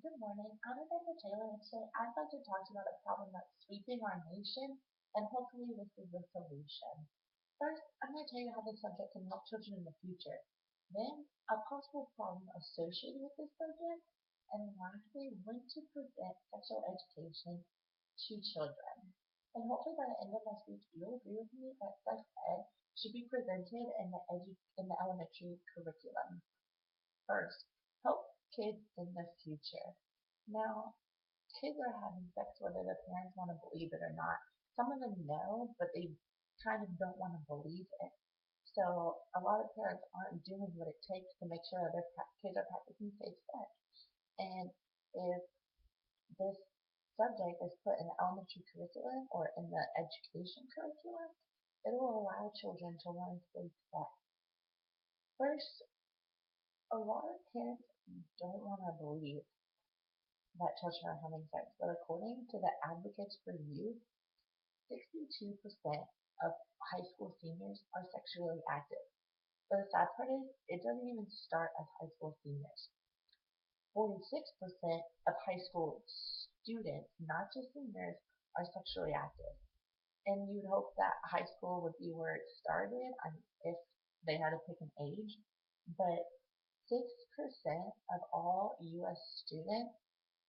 Good morning. I'm Rebecca Taylor, and today I'd like to talk about a problem that's sweeping our nation, and hopefully this is the solution. First, I'm going to tell you how this subject can help children in the future. Then, a possible problem associated with this subject, and lastly, when to prevent sexual education to children. And hopefully by the end of my speech, you'll agree with me that sex ed should be presented in the elementary curriculum. First, help kids in the future. Now, kids are having sex whether their parents want to believe it or not. Some of them know, but they kind of don't want to believe it. So a lot of parents aren't doing what it takes to make sure their kids are practicing safe sex. And if this subject is put in the elementary curriculum or in the education curriculum, it will allow children to learn safe sex. First, a lot of parents don't want to believe that children are having sex, but according to the Advocates for Youth, 62% of high school seniors are sexually active. But the sad part is, it doesn't even start as high school seniors. 46% of high school students, not just seniors, are sexually active. And you'd hope that high school would be where it started if they had to pick an age. But 6% of all U.S. students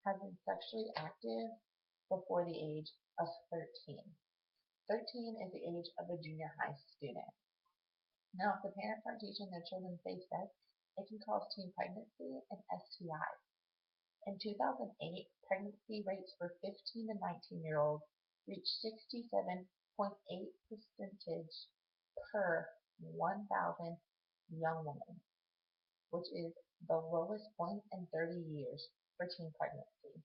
have been sexually active before the age of 13. 13 is the age of a junior high student. Now, if the parents aren't teaching their children safe sex, it can cause teen pregnancy and STIs. In 2008, pregnancy rates for 15 to 19-year-olds reached 67.8 percentage per 1,000 young women, which is the lowest point in 30 years for teen pregnancy.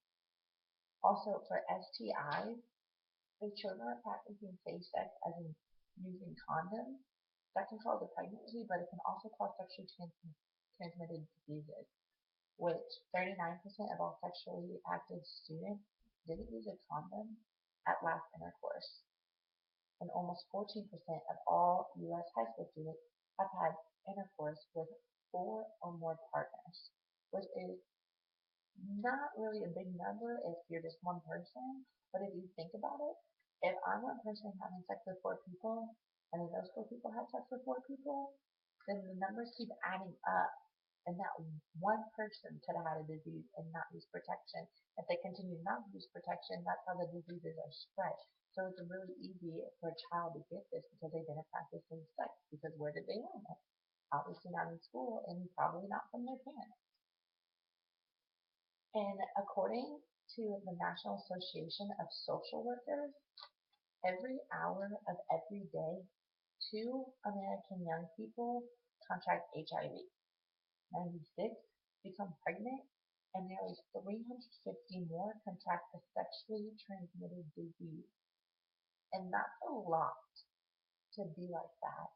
Also, for STIs, if children are practicing safe sex, as in using condoms, that can cause a pregnancy, but it can also cause sexually transmitted diseases, which 39% of all sexually active students didn't use a condom at last intercourse. And almost 14% of all U.S. high school students have had intercourse with 4 or more partners, which is not really a big number if you're just one person, but if you think about it, if I'm one person having sex with 4 people, and then those 4 people have sex with 4 people, then the numbers keep adding up, and that one person could have had a disease and not use protection. If they continue not to use protection, that's how the diseases are spread. So it's really easy for a child to get this because they didn't practice safe sex, because where did they learn it? Obviously not in school, and probably not from their parents. And according to the National Association of Social Workers, every hour of every day, 2 American young people contract HIV, 96 become pregnant, and nearly 350 more contract a sexually transmitted disease. And that's a lot to be like that.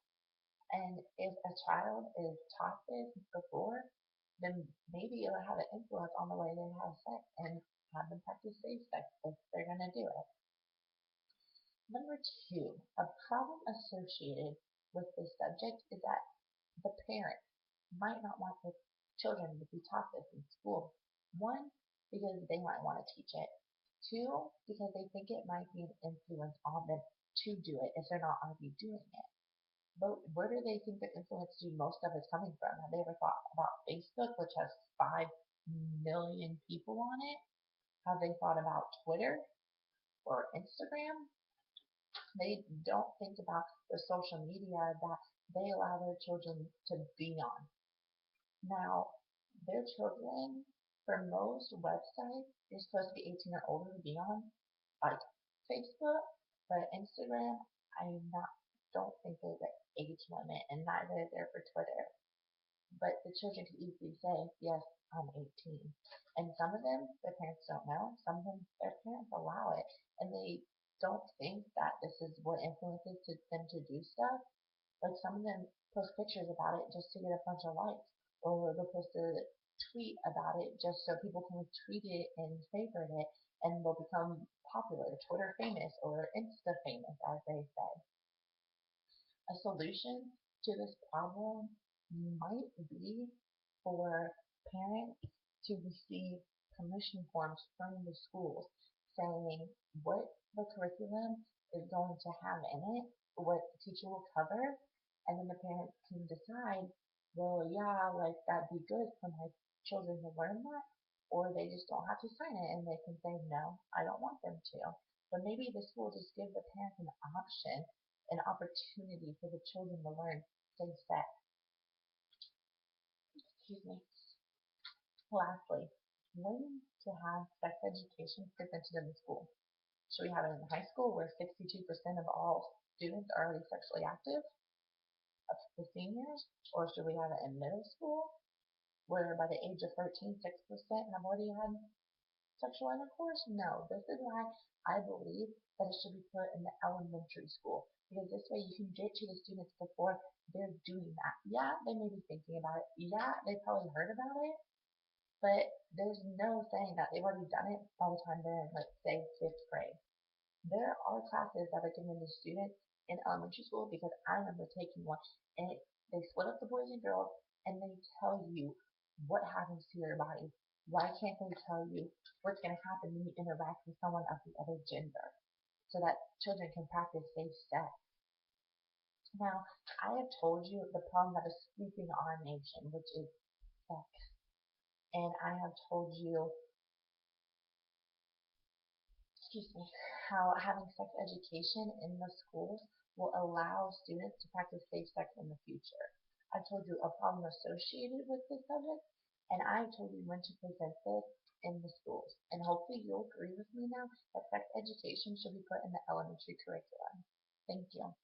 And if a child is taught this before, then maybe it'll have an influence on the way they have sex and have them practice safe sex if they're going to do it. Number 2, a problem associated with this subject is that the parents might not want their children to be taught this in school. 1, because they might want to teach it. 2, because they think it might be an influence on them to do it if they're not already doing it. But where do they think the influence to most of is coming from? Have they ever thought about Facebook, which has 5 million people on it? Have they thought about Twitter or Instagram? They don't think about the social media that they allow their children to be on. Now, their children, for most websites, you're supposed to be 18 or older to be on, like Facebook, but Instagram, don't think there's an age limit, and neither is there for Twitter. But the children can easily say, yes, I'm 18. And some of them, their parents don't know. Some of them, their parents allow it. And they don't think that this is what influences them to do stuff. Like some of them post pictures about it just to get a bunch of likes. Or they'll post a tweet about it just so people can retweet it and favorite it. And they'll become popular, Twitter famous or Insta famous, as they say. A solution to this problem might be for parents to receive permission forms from the schools saying what the curriculum is going to have in it, what the teacher will cover, and then the parents can decide, well, yeah, like that'd be good for my children to learn that, or they just don't have to sign it and they can say, no, I don't want them to. But maybe the school just give the parents an option, an opportunity for the children to learn safe sex. Excuse me. Lastly, when to have sex education presented in the school. Should we have it in high school where 62% of all students are already sexually active, up to the seniors, or should we have it in middle school where by the age of 13, 6% have already had sexual intercourse? No, this is why I believe that it should be put in the elementary school, because this way you can get to the students before they're doing that. Yeah, they may be thinking about it. Yeah, they probably heard about it, but there's no saying that they've already done it by the time they're in, let's say, fifth grade. There are classes that are given to students in elementary school because I remember taking one, and they split up the boys and girls and they tell you what happens to your body. Why can't they tell you what's going to happen when you interact with someone of the other gender so that children can practice safe sex? Now, I have told you the problem that is sweeping our nation, which is sex. And I have told you, excuse me, how having sex education in the schools will allow students to practice safe sex in the future. I told you a problem associated with this subject, and I told you when to present this in the schools. And hopefully you'll agree with me now that sex education should be put in the elementary curriculum. Thank you.